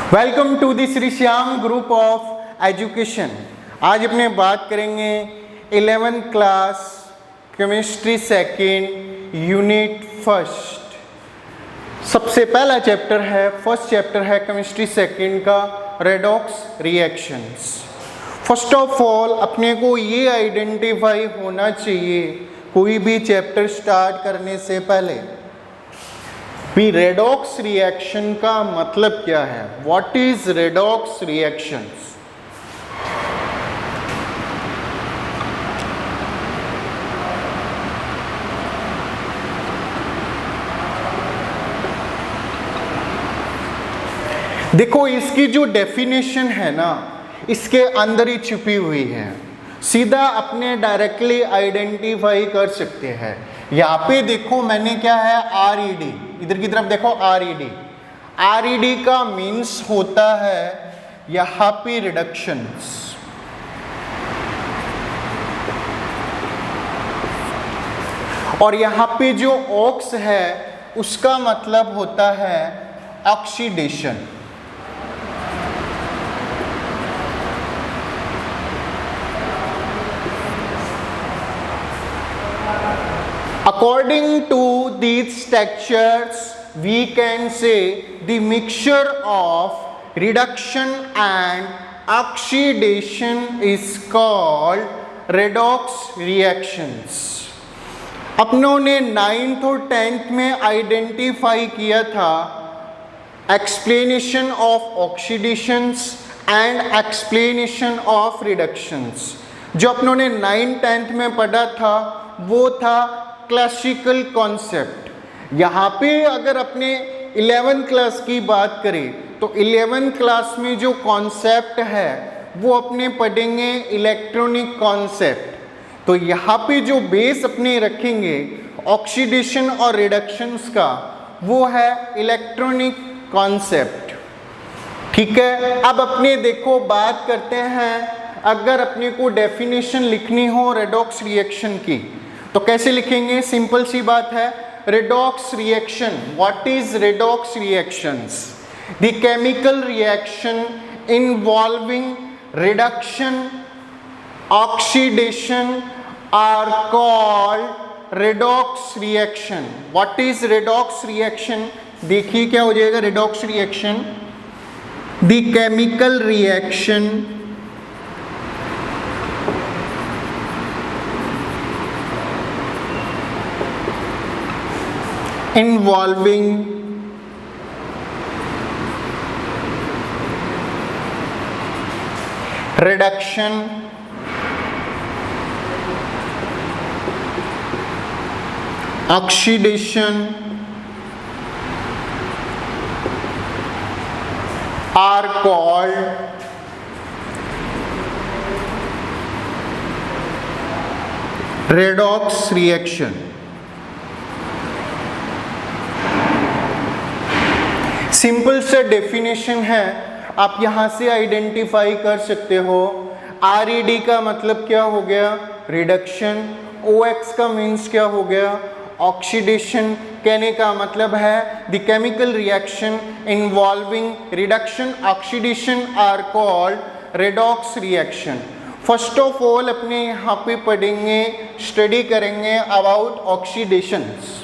Welcome to the Shri Shyam group of education. आज अपने बात करेंगे 11th class chemistry second unit first. सबसे पहला चैप्टर है, फर्स्ट चैप्टर है केमिस्ट्री सेकेंड का redox reactions. First of all अपने को ये आइडेंटिफाई होना चाहिए कोई भी चैप्टर स्टार्ट करने से पहले भी रेडॉक्स रिएक्शन का मतलब क्या है। What is redox reactions? देखो इसकी जो डेफिनेशन है ना, इसके अंदर ही छुपी हुई है, सीधा अपने डायरेक्टली आइडेंटिफाई कर सकते हैं। यहाँ पे देखो मैंने क्या है, RED, इधर की तरफ देखो RED। RED का मीन्स होता है यहाँ पे रिडक्शंस। और यहाँ पे जो ऑक्स है उसका मतलब होता है oxidation. According to these structures, we can say the mixture of reduction and oxidation is called redox reactions. अपनों ने 9th और 10th में आइडेंटिफाई किया था explanation of oxidations and explanation of reductions. जो अपनों ने 9th 10th में पढ़ा था वो था क्लासिकल कॉन्सेप्ट। यहाँ पे अगर अपने 11th क्लास की बात करें तो 11th क्लास में जो कॉन्सेप्ट है वो अपने पढ़ेंगे इलेक्ट्रॉनिक कॉन्सेप्ट। तो यहाँ पे जो बेस अपने रखेंगे ऑक्सीडेशन और रिडक्शंस का वो है इलेक्ट्रॉनिक कॉन्सेप्ट। ठीक है, अब अपने देखो बात करते हैं, अगर अपने को डेफिनेशन लिखनी हो रेडॉक्स रिएक्शन की तो कैसे लिखेंगे? सिंपल सी बात है, redox reaction. What is redox reactions? The chemical reaction involving reduction oxidation are called redox reaction. What is redox reaction? देखिए क्या हो जाएगा redox reaction, the chemical reaction involving reduction oxidation are called redox reaction। Simple सा definition है, आप यहाँ से identify कर सकते हो। RED का मतलब क्या हो गया? रिडक्शन। OX का मीन्स क्या हो गया? ऑक्सीडेशन। कहने का मतलब है the chemical reaction involving reduction oxidation are called redox reaction. First of all अपने यहाँ पे पढ़ेंगे, स्टडी करेंगे अबाउट ऑक्सीडेशंस।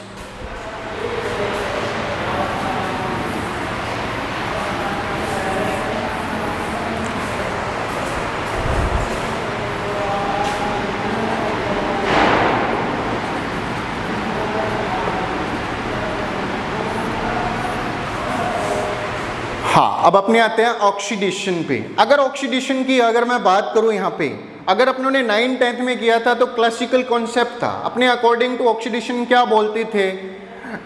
हाँ, अब अपने आते हैं ऑक्सीडेशन पे। अगर ऑक्सीडेशन की अगर मैं बात करूं यहाँ पे, अगर अपनों ने 9th 10th में किया था तो क्लासिकल कॉन्सेप्ट था। अपने अकॉर्डिंग टू ऑक्सीडेशन क्या बोलते थे?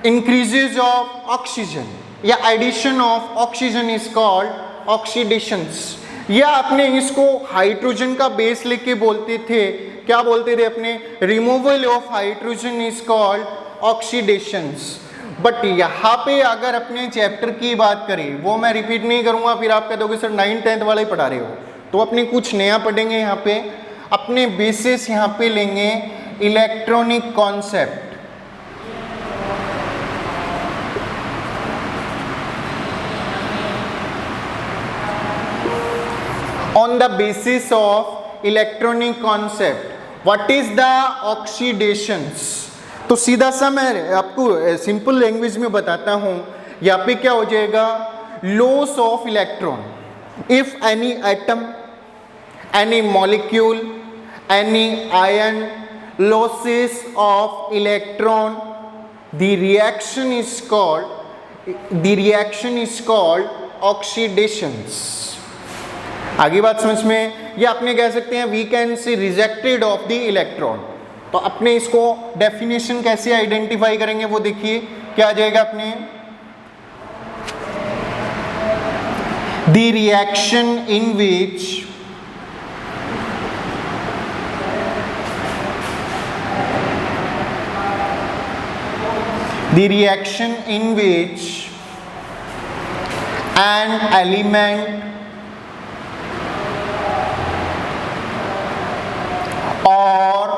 इंक्रीजेज ऑफ ऑक्सीजन या addition of oxygen is called oxidations. या अपने इसको हाइड्रोजन का बेस लेके बोलते थे, क्या बोलते थे अपने? Removal of hydrogen is called oxidations. But यहाँ पे अगर अपने चैप्टर की बात करें, वो मैं रिपीट नहीं करूँगा, फिर आप कह दोगे सर 9th 10th वाला ही पढ़ा रहे हो। तो अपने कुछ नया पढ़ेंगे यहाँ पे, अपने बेसिस यहाँ पे लेंगे electronic concept. on the basis of electronic concept. What is the oxidations? तो सीधा सा मैं आपको सिंपल लैंग्वेज में बताता हूँ. यहाँ पे क्या हो जाएगा, loss of electron. If any atom, any molecule, any ion losses of electron, the reaction is called oxidations. आगे बात समझ में, या अपने कह सकते हैं we can say rejected of the electron. तो अपने इसको डेफिनेशन कैसे आइडेंटिफाई करेंगे वो देखिए क्या आ जाएगा अपने, the reaction in which an element or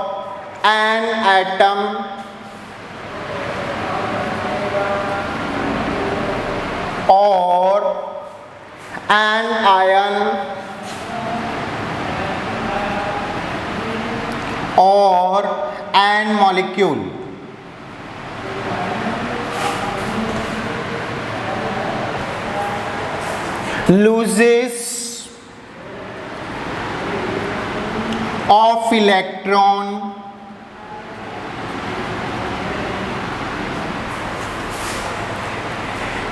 an atom or an ion or an molecule loses of electron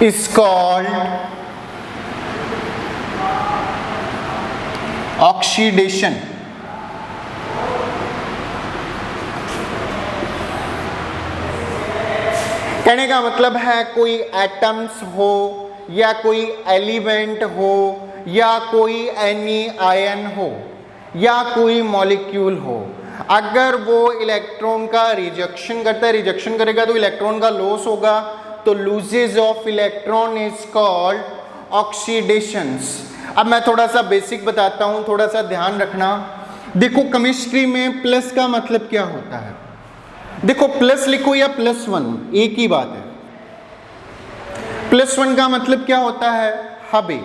is called oxidation. कहने का मतलब है कोई एटम्स हो या कोई एलिमेंट हो या कोई एनी आयन हो या कोई मॉलिक्यूल हो, अगर वो इलेक्ट्रॉन का रिजेक्शन करता है, रिजेक्शन करेगा तो इलेक्ट्रॉन का लॉस होगा, तो loses of electron is called oxidations. अब मैं थोड़ा सा बेसिक बताता हूँ, थोड़ा सा ध्यान रखना. देखो केमिस्ट्री में प्लस का मतलब क्या होता है, देखो प्लस लिखो या +1 एक ही बात है. +1 का मतलब क्या होता है, हबे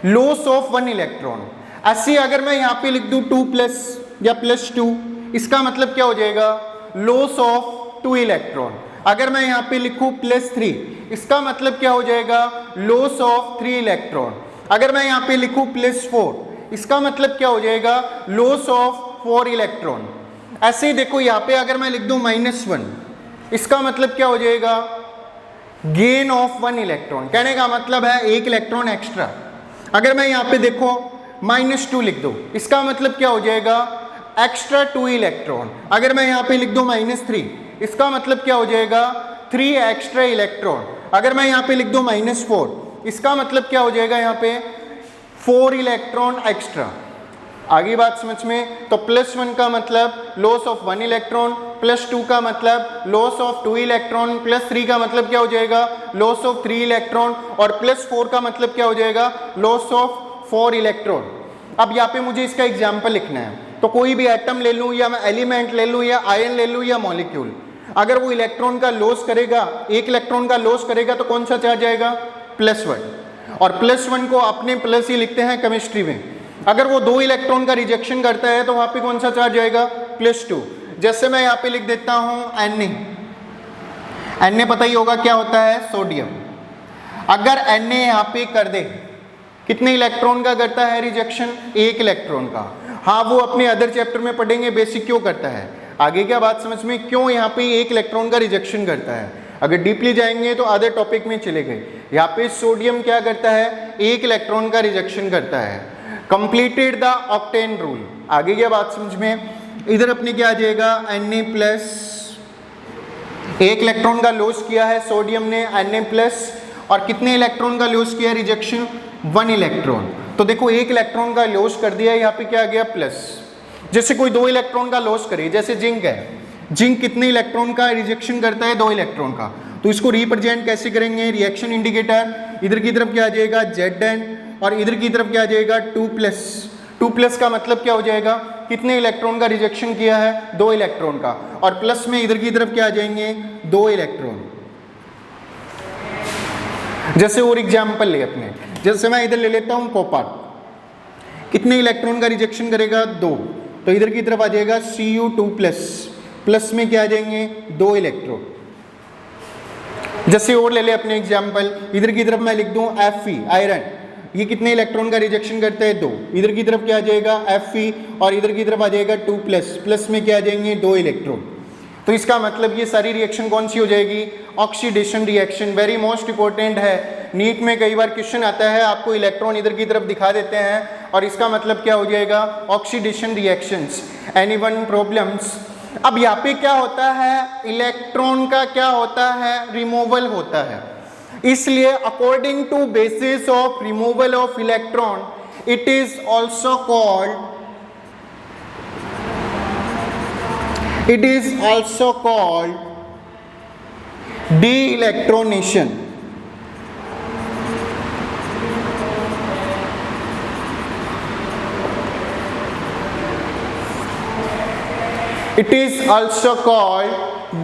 लॉस ऑफ 1 इलेक्ट्रॉन. ऐसे अगर मैं यहाँ पे लिख दूँ 2+ या +2, इसका मतलब क्या हो जाएगा, लॉस ऑफ 2 इलेक्ट्रॉन. अगर मैं यहाँ पे लिखूँ +3, इसका मतलब क्या हो जाएगा, लॉस ऑफ 3 इलेक्ट्रॉन. अगर मैं यहाँ पे लिखूँ +4, इसका मतलब क्या हो जाएगा, लॉस ऑफ 4 इलेक्ट्रॉन. ऐसे ही देखो यहाँ पे अगर मैं लिख दूँ -1, इसका मतलब क्या हो जाएगा, गेन ऑफ 1 इलेक्ट्रॉन. कहने का मतलब है 1 इलेक्ट्रॉन एक्स्ट्रा. अगर मैं यहाँ पे देखो -2 लिख दो, इसका मतलब क्या हो जाएगा, एक्स्ट्रा 2 इलेक्ट्रॉन. अगर मैं यहाँ पे लिख दूँ -3, इसका मतलब क्या हो जाएगा, 3 एक्स्ट्रा इलेक्ट्रॉन. अगर मैं यहाँ पे लिख दूँ -4, इसका मतलब क्या हो जाएगा, यहाँ पे 4 इलेक्ट्रॉन एक्स्ट्रा. आगे बात समझ में, तो +1 का मतलब लॉस ऑफ 1 इलेक्ट्रॉन, +2 का मतलब लॉस ऑफ 2 इलेक्ट्रॉन, +3 का मतलब क्या हो जाएगा, लॉस ऑफ 3 इलेक्ट्रॉन, और +4 का मतलब क्या हो जाएगा, लॉस ऑफ 4 इलेक्ट्रॉन. अब यहाँ पे मुझे इसका एग्जाम्पल लिखना है, तो कोई भी एटम ले लूँ या मैं एलिमेंट ले लूँ या आयन ले लूँ या मॉलिक्यूल, अगर वो इलेक्ट्रॉन का लॉस करेगा, 1 इलेक्ट्रॉन का लॉस करेगा, तो कौन सा चार्ज आएगा, +1. और +1 को अपने प्लस ही लिखते हैं केमिस्ट्री में. अगर वो 2 इलेक्ट्रॉन का रिजेक्शन करता है तो वहाँ पे कौन सा चार्ज आएगा, +2. जैसे मैं यहाँ पे लिख देता हूँ Na पता ही होगा क्या होता है, सोडियम. अगर Na यहाँ पे कर दे, कितने इलेक्ट्रॉन का करता है रिजेक्शन, 1 इलेक्ट्रॉन का. हाँ वो अपने अदर चैप्टर में पढ़ेंगे बेसिक क्यों करता है, आगे क्या बात समझ में, क्यों यहाँ पे 1 इलेक्ट्रॉन का रिजेक्शन करता है. अगर डीपली जाएंगे तो अदर टॉपिक में चले गए. यहाँ पे सोडियम क्या करता है, 1 इलेक्ट्रॉन का रिजेक्शन करता है. Completed the octane rule. आगे क्या बात समझ में, इधर अपने क्या आ जाएगा, Na+, 1 इलेक्ट्रॉन का लॉस किया है सोडियम ने, Na+, और कितने इलेक्ट्रॉन का लॉस किया रिजेक्शन, 1 इलेक्ट्रॉन. तो देखो 1 इलेक्ट्रॉन का लॉस कर दिया, यहाँ पे क्या आ गया प्लस. जैसे कोई 2 इलेक्ट्रॉन का लॉस करे, जैसे जिंक है, जिंक कितने इलेक्ट्रॉन का रिजेक्शन करता है, 2 इलेक्ट्रॉन का. तो इसको रिप्रेजेंट कैसे करेंगे, रिएक्शन इंडिकेटर, इधर की तरफ क्या आ जाएगा, Zn, और इधर की तरफ क्या आ जाएगा, 2+ का मतलब क्या हो जाएगा, कितने इलेक्ट्रॉन का रिजेक्शन किया है, 2 इलेक्ट्रॉन का, और प्लस में इधर की तरफ क्या आ जाएंगे, 2 इलेक्ट्रॉन. जैसे और एग्जाम्पल ले अपने, जैसे मैं इधर ले लेता हूँ कॉपर. कितने इलेक्ट्रॉन का रिजेक्शन करेगा? 2। तो इधर की तरफ आ जाएगा Cu2+, प्लस में क्या आ जाएंगे? 2 इलेक्ट्रॉन। जैसे और ले ले अपने एग्जाम्पल, इधर की तरफ मैं लिख दूं Fe आयरन, ये कितने इलेक्ट्रॉन का रिजेक्शन करता है? 2। इधर की तरफ क्या आ जाएगा? Fe, और इधर की तरफ आ जाएगा 2+, प्लस में क्या आ जाएंगे? 2 इलेक्ट्रॉन। तो इसका मतलब ये सारी रिएक्शन कौन सी हो जाएगी? Oxidation reaction. Very most important है, नीट में कई बार क्वेश्चन आता है, आपको इलेक्ट्रॉन इधर की तरफ दिखा देते हैं और इसका मतलब क्या हो जाएगा? Oxidation reactions. Anyone problems? अब यहाँ पे क्या होता है? इलेक्ट्रॉन का क्या होता है? रिमूवल होता है। इसलिए according to basis of removal of electron it is also called de-electronation. It is also called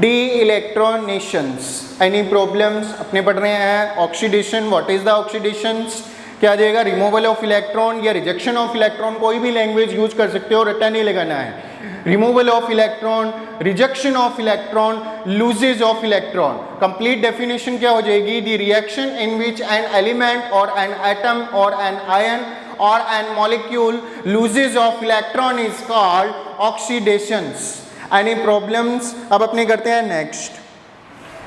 de-electronations. Any problems? अपने पढ़ रहे हैं oxidation. What is the oxidations? क्या आ जाएगा? रिमूवल ऑफ इलेक्ट्रॉन या रिजेक्शन ऑफ इलेक्ट्रॉन, कोई भी लैंग्वेज यूज कर सकते हो, रट्टा नहीं लगाना है। Removal of electron, rejection of electron, loses of electron. Complete definition क्या हो जाएगी? The reaction in which an element और एन एटम और एन आयन और an molecule loses of electron is called oxidations. Any problems? अब अपने करते हैं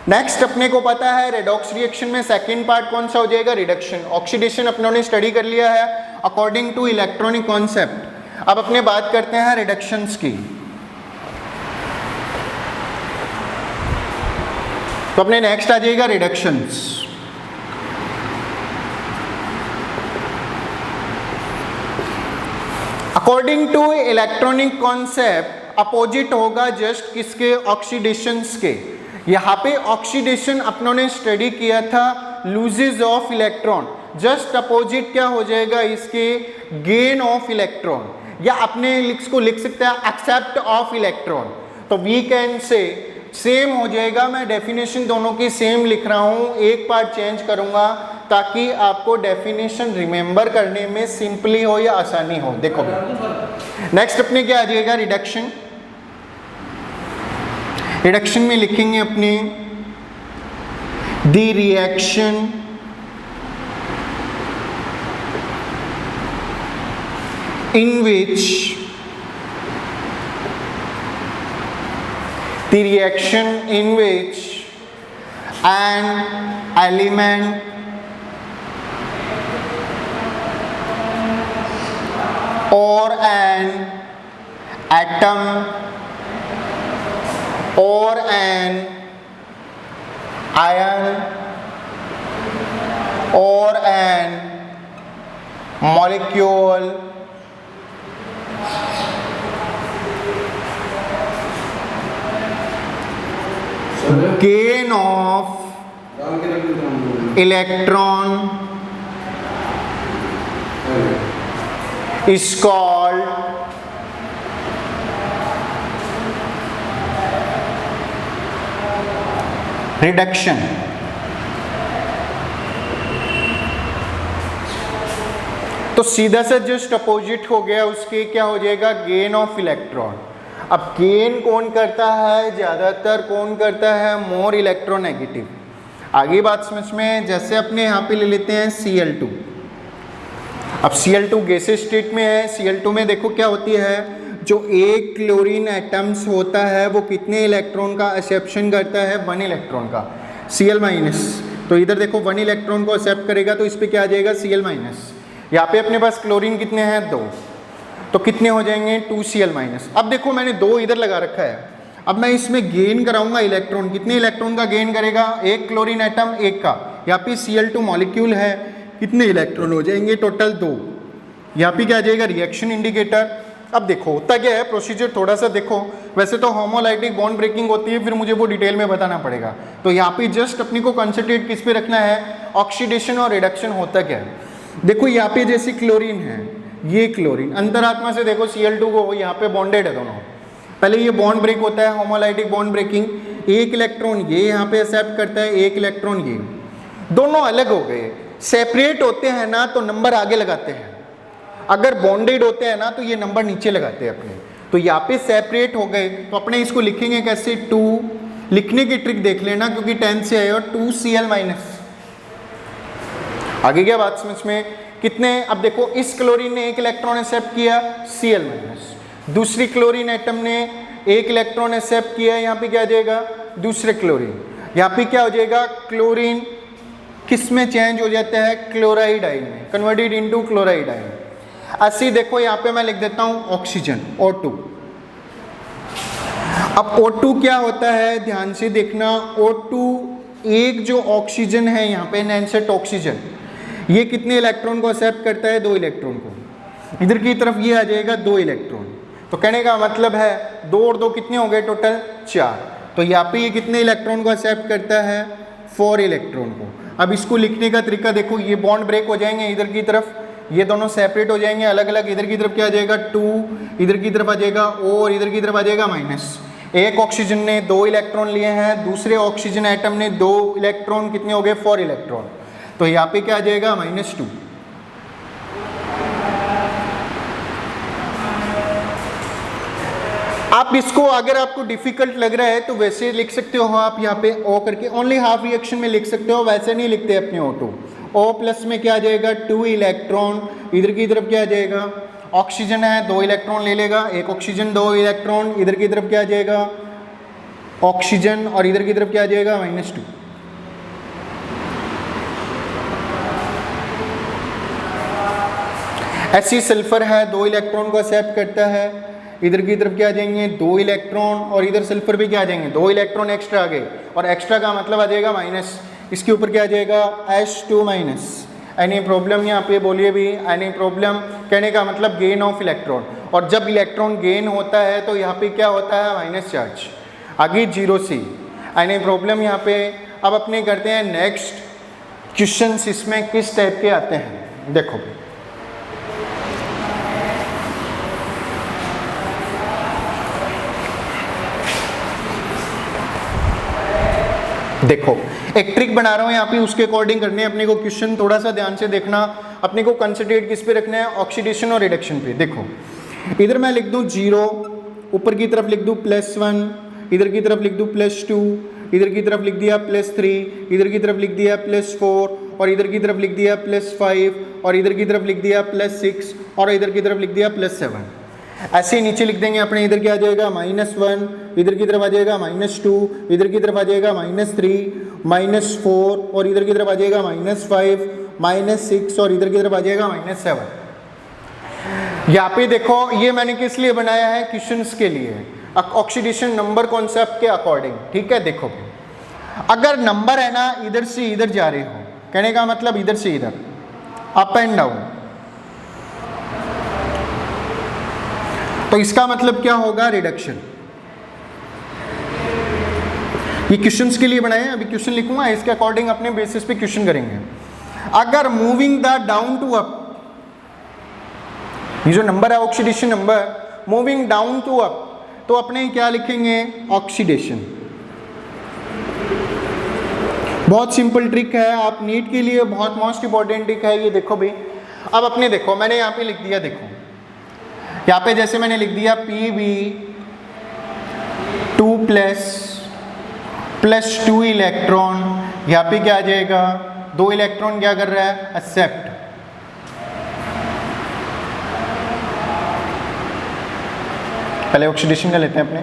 नेक्स्ट अपने को पता है रेडॉक्स रिएक्शन में सेकंड पार्ट कौन सा हो जाएगा? रिडक्शन। ऑक्सीडेशन अपनों ने स्टडी कर लिया है अकॉर्डिंग टू इलेक्ट्रॉनिक कॉन्सेप्ट। अब अपने बात करते हैं रिडक्शंस की। तो अपने नेक्स्ट आ जाएगा reductions. According to electronic concept opposite होगा जस्ट किसके? ऑक्सीडेशंस के। यहाँ पे ऑक्सीडेशन अपनों ने स्टडी किया था loses of electron, just opposite क्या हो जाएगा इसके? गेन ऑफ इलेक्ट्रॉन, या अपने इसको लिख सकते हैं एक्सेप्ट ऑफ इलेक्ट्रॉन। तो वी कैन से सेम हो जाएगा। मैं डेफिनेशन दोनों की सेम लिख रहा हूँ, एक पार्ट चेंज करूँगा ताकि आपको डेफिनेशन रिमेंबर करने में सिंपली हो या आसानी हो। देखो नेक्स्ट अपने क्या आ जाएगा? रिडक्शन। रिडक्शन में लिखेंगे अपने the reaction in which an element or an atom or an ion or an molecule gain of electron is called reduction. तो सीधा सा जस्ट अपोजिट हो गया उसके, क्या हो जाएगा? Gain of electron. अब गेन कौन करता है? ज़्यादातर कौन करता है? More electronegative. आगे बात समझ में, जैसे अपने यहाँ पे ले लेते हैं Cl2। अब Cl2 गैसेस स्टेट में है। Cl2 में देखो क्या होती है, जो एक क्लोरीन एटम्स होता है वो कितने इलेक्ट्रॉन का एक्सेप्शन करता है? 1 इलेक्ट्रॉन का, Cl-। तो इधर देखो 1 इलेक्ट्रॉन को एक्सेप्ट करेगा तो इस पर क्या आ जाएगा? Cl-। यहाँ पे अपने पास क्लोरीन कितने हैं? 2, तो कितने हो जाएंगे? 2Cl-। अब देखो मैंने 2 इधर लगा रखा है, अब मैं इसमें गेन कराऊंगा इलेक्ट्रॉन। कितने इलेक्ट्रॉन का गेन करेगा? एक क्लोरीन एटम, एक का। यहाँ पे Cl2 मॉलिक्यूल है, कितने इलेक्ट्रॉन हो जाएंगे? टोटल 2। यहाँ पे क्या आ जाएगा? Reaction indicator. अब देखो होता क्या है प्रोसीजर, थोड़ा सा देखो। वैसे तो होमोलाइटिक बॉन्ड ब्रेकिंग होती है, फिर मुझे वो डिटेल में बताना पड़ेगा। तो यहाँ पे जस्ट अपनी को कंसंट्रेट किस पे रखना है? ऑक्सीडेशन और रिडक्शन होता क्या है। देखो यहाँ पे जैसे क्लोरीन है, ये क्लोरीन अंतरात्मा से देखो Cl2 को यहाँ पे बॉन्डेड है दोनों। पहले ये बॉन्ड ब्रेक होता है, होमोलाइटिक बॉन्ड ब्रेकिंग। एक इलेक्ट्रॉन ये यहाँ पे एक्सेप्ट करता है, एक इलेक्ट्रॉन ये। दोनों अलग हो गए, सेपरेट होते हैं ना तो नंबर आगे लगाते हैं। अगर बॉन्डेड होते हैं ना तो ये नंबर नीचे लगाते हैं अपने, तो यहाँ पे सेपरेट हो गए तो अपने इसको लिखेंगे कैसे, 2, लिखने की ट्रिक देख लेना क्योंकि 10 से है, और 2Cl माइनस। आगे क्या बात समझ में, कितने, अब देखो इस क्लोरीन ने एक इलेक्ट्रॉन एक्सेप्ट किया, Cl माइनस, दूसरी क्लोरीन एटम ने एक इलेक्ट्रॉन एक्सेप्ट किया, यहाँ पे क्या आ जाएगा, दूसरे क्लोरीन, यहाँ पे क्या हो जाएगा, क्लोरीन किस में चेंज हो जाता है, क्लोराइड आयन में, कन्वर्टेड इनटू क्लोराइड आयन। ऐसे देखो यहाँ पे मैं लिख देता हूँ ऑक्सीजन, O2। अब O2 क्या होता है, ध्यान से देखना, O2 एक जो ऑक्सीजन है यहाँ पे नैनसेट ऑक्सीजन, ये कितने इलेक्ट्रॉन को एक्सेप्ट करता है, 2 इलेक्ट्रॉन को, इधर की तरफ ये आ जाएगा 2 इलेक्ट्रॉन, तो कहने का मतलब है 2 और 2 कितने हो गए, टोटल 4, तो यहाँ पे ये कितने इलेक्ट्रॉन को एक्सेप्ट करता है, 4 इलेक्ट्रॉन को। अब इसको लिखने का तरीका देखो, ये बॉन्ड ब्रेक हो जाएंगे इधर की तरफ, ये दोनों सेपरेट हो जाएंगे अलग अलग, इधर की तरफ क्या आ जाएगा 2, इधर की तरफ आ जाएगा O, और इधर की तरफ आ जाएगा माइनस। एक ऑक्सीजन ने 2 इलेक्ट्रॉन लिए हैं, दूसरे ऑक्सीजन एटम ने 2 इलेक्ट्रॉन, कितने हो गए, 4 इलेक्ट्रॉन, तो यहाँ पे क्या आ जाएगा, -2। आप इसको अगर आपको डिफिकल्ट लग रहा है तो वैसे लिख सकते हो आप, यहाँ पे O करके ओनली हाफ रिएक्शन में लिख सकते हो, वैसे नहीं लिखते अपने O2। O प्लस में क्या आ जाएगा, 2 इलेक्ट्रॉन, इधर की तरफ क्या आ जाएगा, ऑक्सीजन है 2 इलेक्ट्रॉन ले लेगा, एक ऑक्सीजन 2 इलेक्ट्रॉन, इधर की तरफ क्या आ जाएगा ऑक्सीजन, और इधर की तरफ क्या आ जाएगा -2। ऐसी सल्फर है 2 इलेक्ट्रॉन को एक्सेप्ट करता है, इधर की तरफ क्या आ जाएंगे 2 इलेक्ट्रॉन, और इधर सल्फर भी क्या आ जाएंगे 2 इलेक्ट्रॉन एक्स्ट्रा आ गए, और एक्स्ट्रा का मतलब आ जाएगा माइनस, इसके ऊपर क्या आ जाएगा H2 माइनस। एनी प्रॉब्लम यहाँ पे बोलिए भी, एनी प्रॉब्लम, कहने का मतलब गेन ऑफ इलेक्ट्रॉन, और जब इलेक्ट्रॉन गेन होता है तो यहाँ पे क्या होता है, माइनस चार्ज। आगे 0C, एनी प्रॉब्लम यहाँ पे। अब अपने करते हैं नेक्स्ट क्वेश्चंस, इसमें किस टाइप के आते हैं, देखो देखो एक ट्रिक बना रहा हूँ यहाँ पे, उसके अकॉर्डिंग करने हैं अपने को क्वेश्चन, थोड़ा सा ध्यान से देखना। अपने को कंसंट्रेट किस पे रखना है, ऑक्सीडेशन और रिडक्शन पे। देखो इधर मैं लिख दूँ 0, ऊपर की तरफ लिख दूँ +1, इधर की तरफ लिख दूँ +2, इधर की तरफ लिख दिया +3, इधर की तरफ लिख दिया +4, और इधर की तरफ लिख दिया +5, और इधर की तरफ लिख दिया +6, और इधर की तरफ लिख दिया +7। ऐसे नीचे लिख देंगे अपने, इधर क्या आ जाएगा -1, इधर की तरफ आ जाएगा -2, इधर की तरफ आ जाएगा -3, -4, और इधर की तरफ आ जाएगा -5, -6, और इधर की तरफ आ जाएगा -7। यहाँ पे देखो ये मैंने किस लिए बनाया है, क्वेश्चंस के लिए, ऑक्सीडेशन नंबर कॉन्सेप्ट के अकॉर्डिंग। ठीक है, देखो अगर नंबर है ना इधर से इधर जा रहे हो, कहने का मतलब इधर से इधर, अप एंड डाउन, तो इसका मतलब क्या होगा, रिडक्शन। ये क्वेश्चंस के लिए बनाए, अभी क्वेश्चन लिखूंगा, इसके अकॉर्डिंग अपने बेसिस पे क्वेश्चन करेंगे। अगर moving the down to up, ये जो नंबर है oxidation number, moving down to up, तो अपने क्या लिखेंगे, ऑक्सीडेशन। बहुत सिंपल ट्रिक है, आप नीट के लिए बहुत मोस्ट इंपॉर्टेंट ट्रिक है ये। देखो भाई, अब अपने देखो मैंने यहाँ पे लिख दिया, देखो यहाँ पे जैसे मैंने लिख दिया Pb2+2 इलेक्ट्रॉन, यहाँ पे क्या आ जाएगा, 2 इलेक्ट्रॉन क्या कर रहा है, एक्सेप्ट। पहले ऑक्सीडेशन का लेते हैं अपने,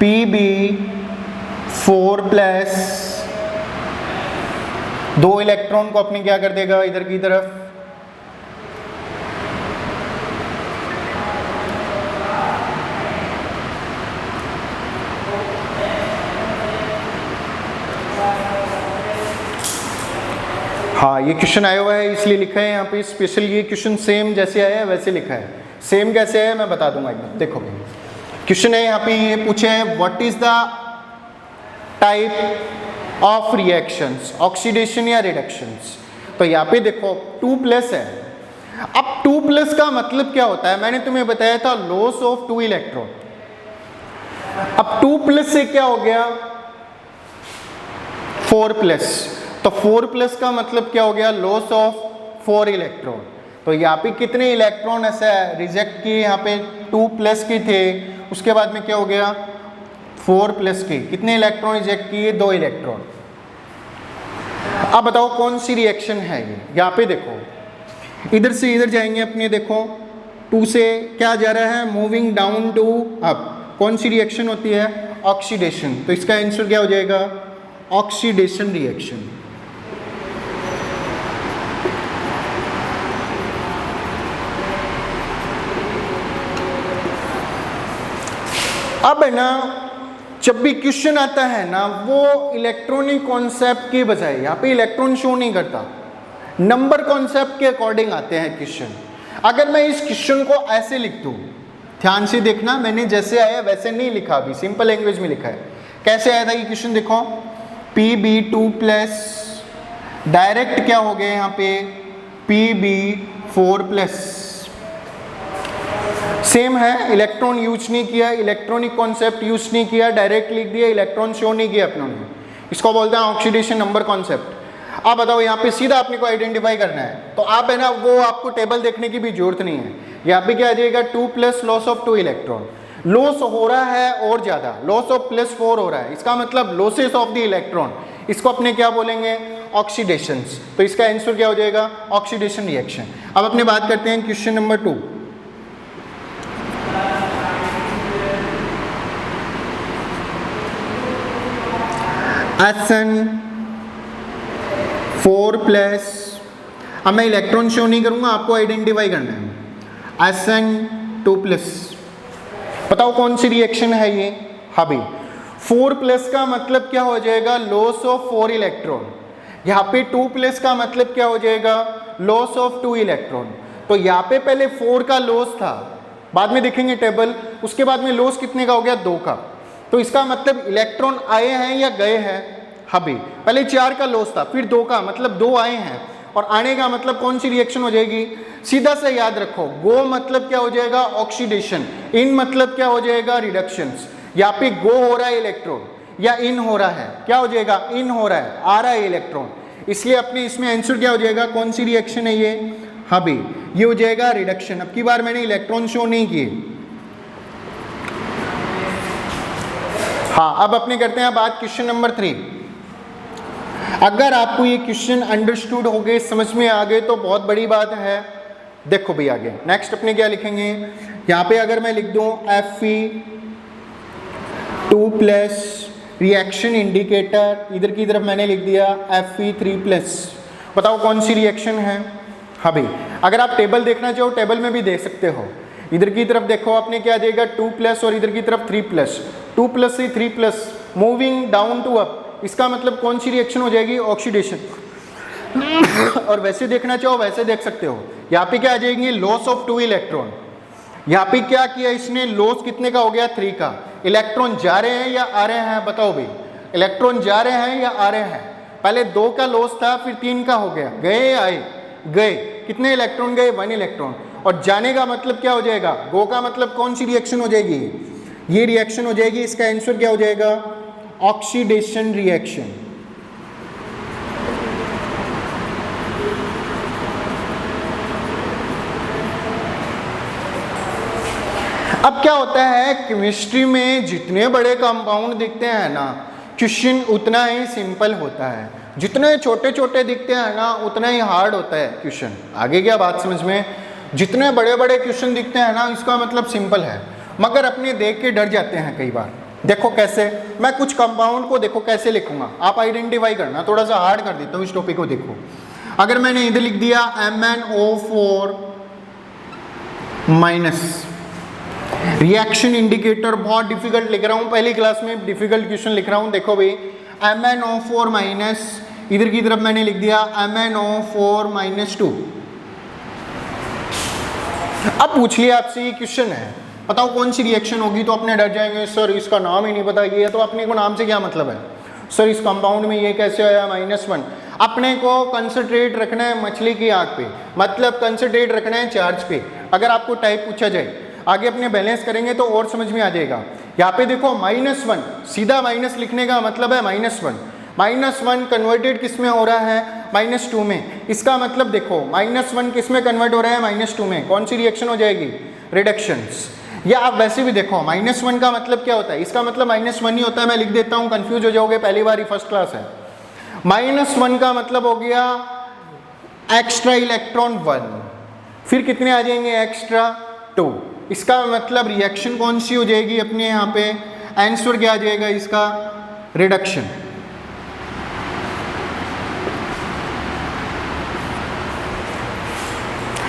Pb4+2 इलेक्ट्रॉन को अपने क्या कर देगा, इधर की तरफ, हाँ ये क्वेश्चन आया हुआ है इसलिए लिखा है यहाँ पे स्पेशल। ये क्वेश्चन सेम जैसे आया है वैसे लिखा है, सेम कैसे है मैं बता दूंगा एकदम। देखो क्वेश्चन है यहाँ पे, ये पूछे हैं what is the type of reactions, oxidation या रिडक्शंस। तो यहाँ पे देखो 2+ है। अब 2+ का मतलब क्या होता है, मैंने तुम्हें बताया था लॉस ऑफ 2 इलेक्ट्रॉन। अब 2+ से क्या हो गया 4+, तो 4+ का मतलब क्या हो गया, लॉस ऑफ 4 इलेक्ट्रॉन। तो यहाँ पे कितने इलेक्ट्रॉन ऐसा रिजेक्ट किए, यहाँ पे 2+ के थे, उसके बाद में क्या हो गया 4+ के, कितने इलेक्ट्रॉन रिजेक्ट किए 2 इलेक्ट्रॉन। अब बताओ कौन सी रिएक्शन है ये, यहाँ पे देखो इधर से इधर जाएंगे अपने, देखो 2 से क्या जा रहा है, मूविंग डाउन टू अप, कौन सी रिएक्शन होती है, ऑक्सीडेशन। तो इसका आंसर क्या हो जाएगा, ऑक्सीडेशन रिएक्शन। अब है ना, जब भी क्वेश्चन आता है ना, वो इलेक्ट्रॉनिक कॉन्सेप्ट के बजाय यहाँ पे इलेक्ट्रॉन शो नहीं करता, नंबर कॉन्सेप्ट के अकॉर्डिंग आते हैं क्वेश्चन। अगर मैं इस क्वेश्चन को ऐसे लिख दूँ, ध्यान से देखना, मैंने जैसे आया वैसे नहीं लिखा, अभी सिंपल लैंग्वेज में लिखा है। कैसे आया था ये क्वेश्चन, देखो Pb2+, डायरेक्ट क्या हो गया यहाँ पे Pb4+, सेम है, इलेक्ट्रॉन यूज नहीं किया, इलेक्ट्रॉनिक कॉन्सेप्ट यूज नहीं किया, डायरेक्ट लिख दिया, इलेक्ट्रॉन शो नहीं किया अपनों ने, इसको बोलते हैं ऑक्सीडेशन नंबर कॉन्सेप्ट। अब बताओ यहाँ पे सीधा अपने को आइडेंटिफाई करना है, तो आप है ना वो आपको टेबल देखने की भी जरूरत नहीं है। यहाँ पे क्या आ जाएगा 2+ लॉस ऑफ 2 इलेक्ट्रॉन, लॉस हो रहा है और ज्यादा, लॉस ऑफ +4 हो रहा है, इसका मतलब लॉसेस ऑफ द इलेक्ट्रॉन, इसको अपने क्या बोलेंगे, ऑक्सीडेशंस। तो इसका आंसर क्या हो जाएगा, ऑक्सीडेशन रिएक्शन। अब अपने बात करते हैं क्वेश्चन नंबर 2। SN4+, अब मैं इलेक्ट्रॉन शो नहीं करूंगा, आपको आइडेंटिफाई करना है। SN2+, बताओ कौन सी रिएक्शन है ये, हाँ भाई 4+ का मतलब क्या हो जाएगा, लॉस ऑफ 4 इलेक्ट्रॉन। यहाँ पे 2+ का मतलब क्या हो जाएगा, लॉस ऑफ 2 इलेक्ट्रॉन। तो यहाँ पे पहले 4 का लॉस था, बाद में देखेंगे टेबल, उसके बाद में लॉस कितने का हो गया, 2 का। तो इसका मतलब इलेक्ट्रॉन आए हैं या गए हैं, हबी पहले 4 का लॉस था, फिर 2 का, मतलब 2 आए हैं, और आने का मतलब कौन सी रिएक्शन हो जाएगी, सीधा से याद रखो, गो मतलब क्या हो जाएगा, ऑक्सीडेशन, इन मतलब क्या हो जाएगा, रिडक्शंस। यहाँ पे गो हो रहा है इलेक्ट्रॉन या इन हो रहा है, क्या हो जाएगा, इन हो रहा है, आ रहा है इलेक्ट्रॉन, इसलिए अपने इसमें आंसर क्या हो जाएगा, कौन सी रिएक्शन है ये, हबी ये हो जाएगा रिडक्शन। अब की बार मैंने इलेक्ट्रॉन शो नहीं किए। हाँ, अब अपने करते हैं बात क्वेश्चन नंबर 3। अगर आपको ये क्वेश्चन अंडरस्टूड हो गए, समझ में आ गए, तो बहुत बड़ी बात है। देखो भी आगे नेक्स्ट अपने क्या लिखेंगे, यहाँ पे अगर मैं लिख दूं Fe2+, रिएक्शन इंडिकेटर, इधर की तरफ मैंने लिख दिया Fe3+, बताओ कौन सी रिएक्शन है। हाँ भाई, अगर आप टेबल देखना चाहो टेबल में भी देख सकते हो, इधर की तरफ देखो अपने क्या देगा 2+ और इधर की तरफ 3+, 2+ से 3+, मूविंग डाउन टू अप, इसका मतलब कौन सी रिएक्शन हो जाएगी, ऑक्सीडेशन। और वैसे देखना चाहो वैसे देख सकते हो, यहाँ पे क्या आ जाएंगे, लॉस ऑफ 2 इलेक्ट्रॉन। यहाँ पे क्या किया इसने, लॉस कितने का हो गया, 3 का। इलेक्ट्रॉन जा रहे हैं या आ रहे हैं, बताओ भाई, इलेक्ट्रॉन जा रहे हैं या आ रहे हैं, पहले 2 का लॉस था, फिर 3 का हो गया, गए या आए, गए, कितने इलेक्ट्रॉन गए, 1 इलेक्ट्रॉन। और जाने का मतलब क्या हो जाएगा, गो का मतलब कौन सी रिएक्शन हो जाएगी, ये रिएक्शन हो जाएगी। इसका आंसर क्या हो जाएगा, ऑक्सीडेशन रिएक्शन। अब क्या होता है, केमिस्ट्री में जितने बड़े कंपाउंड दिखते हैं ना, क्वेश्चन उतना ही सिंपल होता है, जितने छोटे छोटे दिखते हैं ना उतना ही हार्ड होता है क्वेश्चन। आगे क्या बात समझ में, जितने बड़े बड़े क्वेश्चन दिखते हैं ना इसका मतलब सिंपल है, मगर अपने देख के डर जाते हैं कई बार। देखो कैसे, मैं कुछ कंपाउंड को देखो कैसे लिखूंगा, आप आइडेंटिफाई करना, थोड़ा सा हार्ड कर देता हूँ इस टॉपिक को। देखो अगर मैंने इधर लिख दिया MnO4-, रिएक्शन इंडिकेटर बहुत डिफिकल्ट लिख रहा हूँ, पहली क्लास में डिफिकल्ट क्वेश्चन लिख रहा हूँ। देखो भाई MnO4-, इधर की तरफ मैंने लिख दिया MnO4-2। अब पूछ लिया आपसे, ये क्वेश्चन है, बताओ कौन सी रिएक्शन होगी, तो अपने डर जाएंगे, सर इसका नाम ही नहीं पता, ये तो अपने को नाम से क्या मतलब है, सर इस कंपाउंड में ये कैसे आया -1। अपने को कंसंट्रेट रखना है मछली की आँख पे, मतलब कंसंट्रेट रखना है चार्ज पे। अगर आपको टाइप पूछा जाए, आगे अपने बैलेंस करेंगे तो और समझ में आ जाएगा। यहाँ पे देखो -1, सीधा माइनस लिखने का मतलब है -1। -1 कन्वर्टेड किस में हो रहा है, -2 में। इसका मतलब देखो -1 किस में कन्वर्ट हो रहा है, -2 में। कौन सी रिएक्शन हो जाएगी, रिडक्शंस। या आप वैसे भी देखो -1 का मतलब क्या होता है, इसका मतलब -1 ही होता है। मैं लिख देता हूँ, कंफ्यूज हो जाओगे, पहली बार ही फर्स्ट क्लास है। -1 का मतलब हो गया एक्स्ट्रा इलेक्ट्रॉन 1, फिर कितने आ जाएंगे एक्स्ट्रा 2। इसका मतलब रिएक्शन कौन सी हो जाएगी अपने यहाँ पे, आंसर क्या आ जाएगा इसका, रिडक्शन।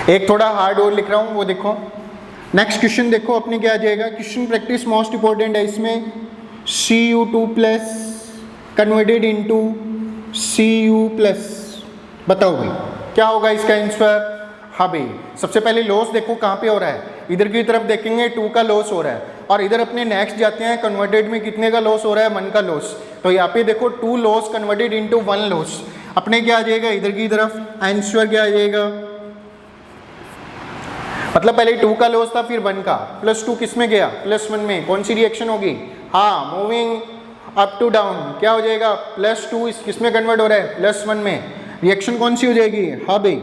एक थोड़ा हार्ड और लिख रहा हूँ, वो देखो। नेक्स्ट क्वेश्चन देखो अपने क्या आ जाएगा, क्वेश्चन प्रैक्टिस मोस्ट इंपॉर्टेंट है। इसमें Cu2+ कन्वर्टेड इनटू Cu+, बताओ भाई क्या होगा इसका आंसर। हाँ भाई, सबसे पहले लॉस देखो कहाँ पे हो रहा है, इधर की तरफ देखेंगे 2 का लॉस हो रहा है, और इधर अपने नेक्स्ट जाते हैं कन्वर्टेड में कितने का लॉस हो रहा है, 1 का लॉस। तो यहाँ पे देखो 2 लॉस कन्वर्टेड इनटू 1 लॉस, अपने क्या आ जाएगा इधर की तरफ, आंसर क्या आ जाएगा, मतलब पहले 2 का लॉस था फिर 1 का, +2 किस में गया, +1 में। कौन सी रिएक्शन होगी, हाँ मूविंग अप टू डाउन, क्या हो जाएगा, +2 किस में कन्वर्ट हो रहा है, +1 में। रिएक्शन कौन सी हो जाएगी, हाँ भाई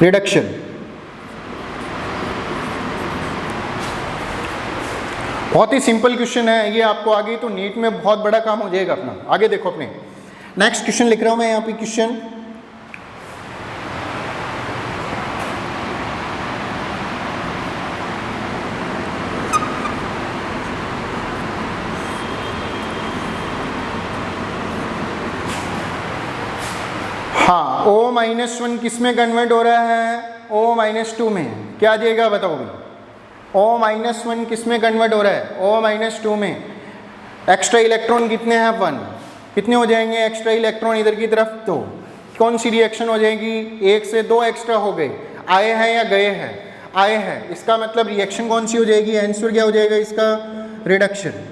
रिडक्शन। बहुत ही सिंपल क्वेश्चन है ये, आपको आगे तो नीट में बहुत बड़ा काम हो जाएगा अपना। आगे देखो अपने नेक्स्ट क्वेश्चन लिख रहा हूं मैं यहाँ पे, क्वेश्चन हाँ, O-1 किस में कन्वर्ट हो रहा है, O-2 में। क्या आ जाएगा बताओ भाई, O-1 किस में कन्वर्ट हो रहा है, O-2 में। एक्स्ट्रा इलेक्ट्रॉन कितने हैं, 1, कितने हो जाएंगे एक्स्ट्रा इलेक्ट्रॉन इधर की तरफ, तो कौन सी रिएक्शन हो जाएगी, 1 से 2 एक्स्ट्रा हो गए, आए हैं या गए हैं, आए हैं। इसका मतलब रिएक्शन कौन सी हो जाएगी, आंसर क्या हो जाएगा इसका, रिडक्शन।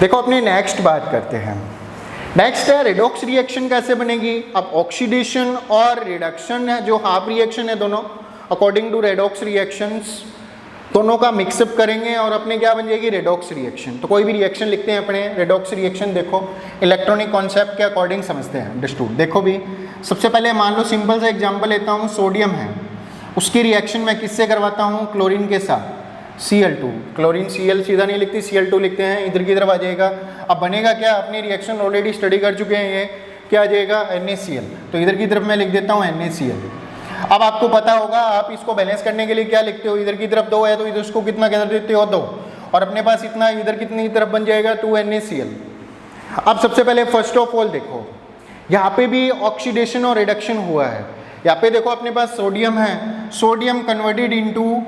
देखो अपनी नेक्स्ट बात करते हैं। नेक्स्ट है रेडॉक्स रिएक्शन कैसे बनेगी। अब ऑक्सीडेशन और रिडक्शन है जो हाफ रिएक्शन है दोनों, अकॉर्डिंग टू रेडॉक्स रिएक्शंस दोनों का मिक्सअप करेंगे और अपने क्या बन जाएगी, रेडॉक्स रिएक्शन। तो कोई भी रिएक्शन लिखते हैं अपने, रेडॉक्स रिएक्शन देखो इलेक्ट्रॉनिक कॉन्सेप्ट के अकॉर्डिंग समझते हैं, अंडरस्टूड। देखो भी सबसे पहले मान लो सिंपल सा एग्जाम्पल लेता हूँ, सोडियम है, उसकी रिएक्शन मैं किससे करवाता हूँ, क्लोरीन के साथ, Cl2। क्लोरीन Cl सीधा नहीं लिखती, Cl2 लिखते हैं, इधर की तरफ आ जाएगा। अब बनेगा क्या, अपनी रिएक्शन ऑलरेडी स्टडी कर चुके हैं, ये क्या आ जाएगा, NaCl। तो इधर की तरफ मैं लिख देता हूँ NaCl। अब आपको पता होगा आप इसको बैलेंस करने के लिए क्या लिखते हो, इधर की तरफ 2 है तो इधर उसको कितना कर देते हो, 2, और अपने पास इतना इधर कितनी तरफ बन जाएगा, 2 NaCl। अब सबसे पहले फर्स्ट ऑफ ऑल देखो यहाँ पे भी ऑक्सीडेशन और रिडक्शन हुआ है। यहाँ पे देखो अपने पास सोडियम है, सोडियम कन्वर्टेड इनटू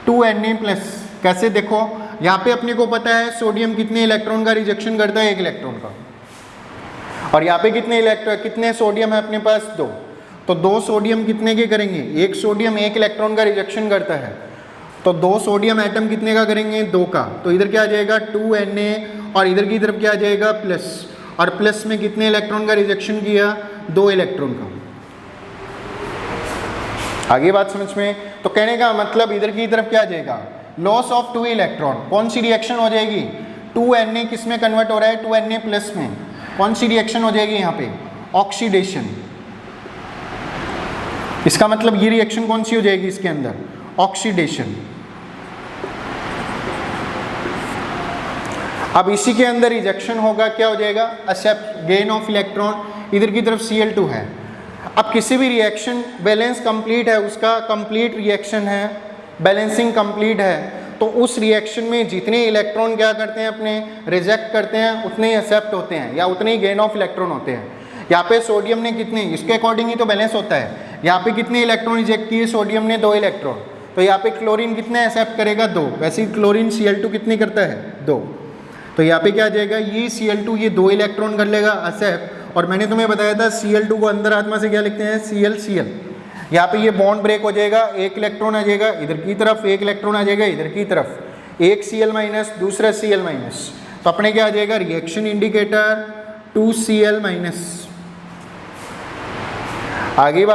2Na+। कैसे देखो, यहाँ पे अपने को पता है सोडियम कितने इलेक्ट्रॉन का रिजेक्शन करता है, 1 इलेक्ट्रॉन का, और यहाँ पे कितने सोडियम है अपने पास, 2। तो 2 सोडियम कितने के करेंगे, 1 सोडियम 1 इलेक्ट्रॉन का रिजेक्शन करता है, तो 2 सोडियम एटम कितने का करेंगे, 2 का। तो इधर क्या आ जाएगा 2Na, और इधर की तरफ क्या आ जाएगा प्लस, और प्लस में कितने इलेक्ट्रॉन का रिजेक्शन किया, 2 इलेक्ट्रॉन का। आगे बात समझ में। तो कहने का मतलब इधर की तरफ क्या आ जाएगा, लॉस ऑफ 2 इलेक्ट्रॉन। कौन सी रिएक्शन हो जाएगी, 2Na किस में कन्वर्ट हो रहा है, 2Na+ में। कौन सी रिएक्शन हो जाएगी यहाँ पे, ऑक्सीडेशन। इसका मतलब ये रिएक्शन कौन सी हो जाएगी इसके अंदर, ऑक्सीडेशन। अब इसी के अंदर रिजेक्शन होगा, क्या हो जाएगा, एक्सेप्ट, गेन ऑफ इलेक्ट्रॉन। इधर की तरफ Cl2 है। अब किसी भी रिएक्शन बैलेंस कंप्लीट है, उसका कंप्लीट रिएक्शन है, बैलेंसिंग कंप्लीट है, तो उस रिएक्शन में जितने इलेक्ट्रॉन क्या करते हैं अपने रिजेक्ट करते हैं, उतने ही एक्सेप्ट होते हैं या उतने ही गेन ऑफ इलेक्ट्रॉन होते हैं। यहाँ पे सोडियम ने कितने, इसके अकॉर्डिंग ही तो बैलेंस होता है। यहाँ पे कितने इलेक्ट्रॉन रिजेक्ट किए सोडियम ने, 2 इलेक्ट्रॉन। तो यहाँ पे क्लोरीन कितने एक्सेप्ट करेगा, 2। वैसे ही क्लोरीन Cl2 कितनी करता है, 2। तो यहाँ पे क्या आ जाएगा, ये Cl2 ये 2 इलेक्ट्रॉन कर लेगा एक्सेप्ट। और मैंने तुम्हें बताया था Cl2 को अंदर आत्मा से क्या लिखते हैं, Cl। यहाँ पे ये बॉन्ड ब्रेक हो जाएगा, 1 इलेक्ट्रॉन आ जाएगा इधर की तरफ, 1 इलेक्ट्रॉन आ जाएगा इधर की तरफ, एक Cl-, दूसरा Cl-। तो अपने क्या आ जाएगा, रिएक्शन इंडिकेटर 2Cl-। आगे बात